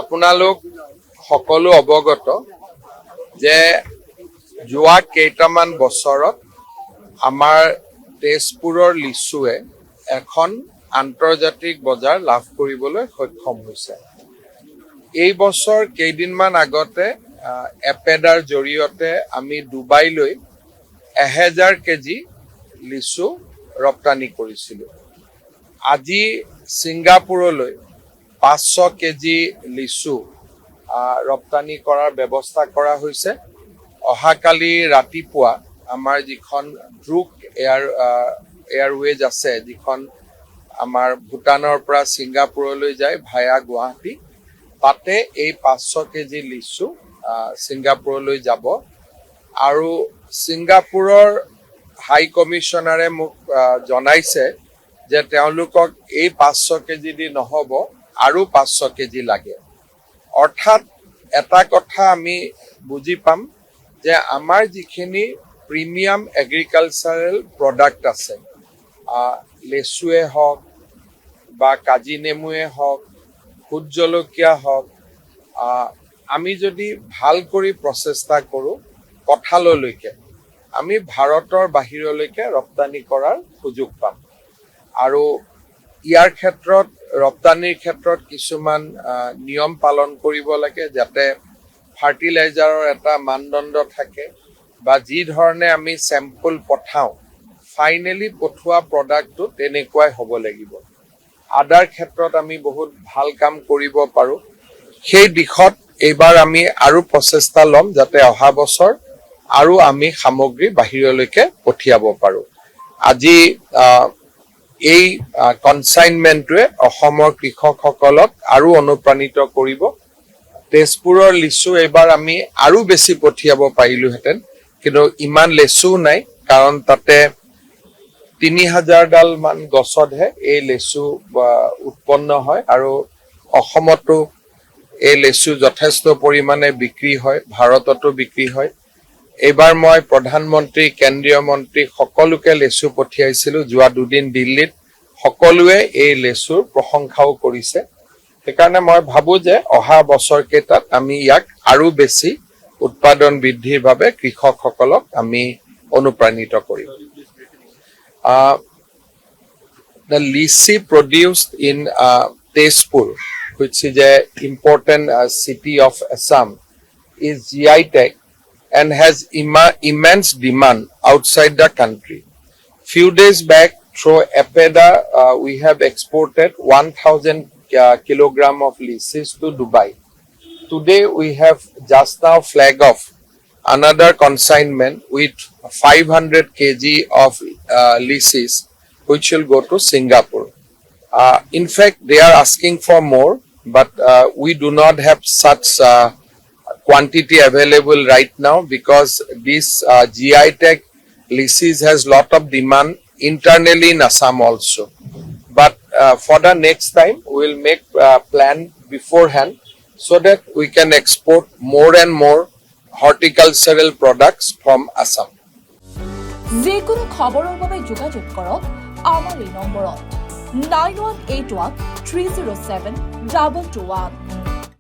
আপোনালোক সকলো অৱগত যে যোৱা কেইটামান বছৰত আমাৰ তেজপুৰৰ লিচুৱে এখন আন্তৰ্জাতিক বজাৰ লাভ কৰিবলৈ সক্ষম হৈছে। এই বছৰ কেইদিনমান আগতে এপেডাৰ জৰিয়তে আমি ডুবাইলৈ 1000 কেজি লিচু ৰপ্তানি কৰিছিলোঁ। আজি ছিংগাপুৰলৈ 500 কেজি লিচু ৰপ্তানি কৰাৰ ব্যৱস্থা কৰা হৈছে। অহাকালি ৰাতিপুৱা আমাৰ যিখন ড্ৰুক এয়াৰৱেজ আছে, যিখন আমাৰ ভূটানৰ পৰা ছিংগাপুৰলৈ যায় ভায়া গুৱাহাটী, তাতে এই 500 কেজি লিচু ছিংগাপুৰলৈ যাব। আৰু ছিংগাপুৰৰ হাই কমিশ্যনাৰে মোক জনাইছে যে তেওঁলোকক এই 500 কেজি দি নহ'ব, আৰু 500 কেজি লাগে। অৰ্থাৎ এটা কথা আমি বুজি পাম যে আমাৰ যিখিনি প্ৰিমিয়াম এগ্ৰিকালচাৰেল প্ৰডাক্ট আছে, লেচুৱে হওক বা কাজি নেমুৱে হওক, ভোট জলকীয়া হওক, আমি যদি ভাল কৰি প্ৰচেষ্টা কৰোঁ, কঁঠাললৈকে আমি ভাৰতৰ বাহিৰলৈকে ৰপ্তানি কৰাৰ সুযোগ পাম। আৰু ইয়াৰ ক্ষেত্ৰত ৰপ্তানিৰ ক্ষেত্ৰত কিছুমান নিয়ম পালন কৰিব লাগে, যাতে ফাৰ্টিলাইজাৰৰ এটা মানদণ্ড থাকে, বা যি ধৰণে আমি চেম্পল পঠাওঁ ফাইনেলি পঠোৱা প্ৰডাক্টটো তেনেকুৱাই হ'ব লাগিব। আদাৰ ক্ষেত্ৰত আমি বহুত ভাল কাম কৰিব পাৰোঁ। সেই দিশত এইবাৰ আমি আৰু প্ৰচেষ্টা ল'ম, যাতে অহা বছৰ আৰু আমি সামগ্ৰী বাহিৰলৈকে পঠিয়াব পাৰোঁ। আজি এই কনচাইনমেণ্টটোৱে অসমৰ কৃষকসকলক আৰু অনুপ্ৰাণিত কৰিব। তেজপুৰৰ লিচু এইবাৰ আমি আৰু বেছি পঠিয়াব পাৰিলোহেঁতেন, কিন্তু ইমান লেচুও নাই, কাৰণ তাতে 3000 মান গছতহে এই লেচু উৎপন্ন হয়। আৰু অসমতো এই লেচু যথেষ্ট পৰিমাণে বিক্ৰী হয়, ভাৰততো বিক্ৰী হয়। এইবাৰ মই প্ৰধানমন্ত্ৰী, কেন্দ্ৰীয় মন্ত্ৰী সকলোকে লেচু পঠিয়াইছিলোঁ যোৱা 2 দিন দিল্লীত। সকলোৱে এই লেচুৰ প্ৰশংসাও কৰিছে। সেইকাৰণে মই ভাবোঁ যে অহা বছৰকেইটাত আমি ইয়াক আৰু বেছি উৎপাদন বৃদ্ধিৰ বাবে কৃষকসকলক আমি অনুপ্ৰাণিত কৰিম। The lychee produced in Tezpur, which is an important city of Assam, is GI tag and has immense demand outside the country. Few days back, through EPEDA, we have exported 1000 kilogram of lychees to Dubai. Today, we have just now flag off another consignment with 500 kg of lychees, which will go to Singapore. In fact, they are asking for more, but we do not have such quantity available right now, because this GI tag lychees has lot of demand internally in Assam also. But for the next time, we will make plan beforehand so that we can export more and more horticultural products from Assam. যিকোনো খবৰৰ বাবে যোগাযোগ কৰক আমাৰ এই নম্বৰত 9181 307 221।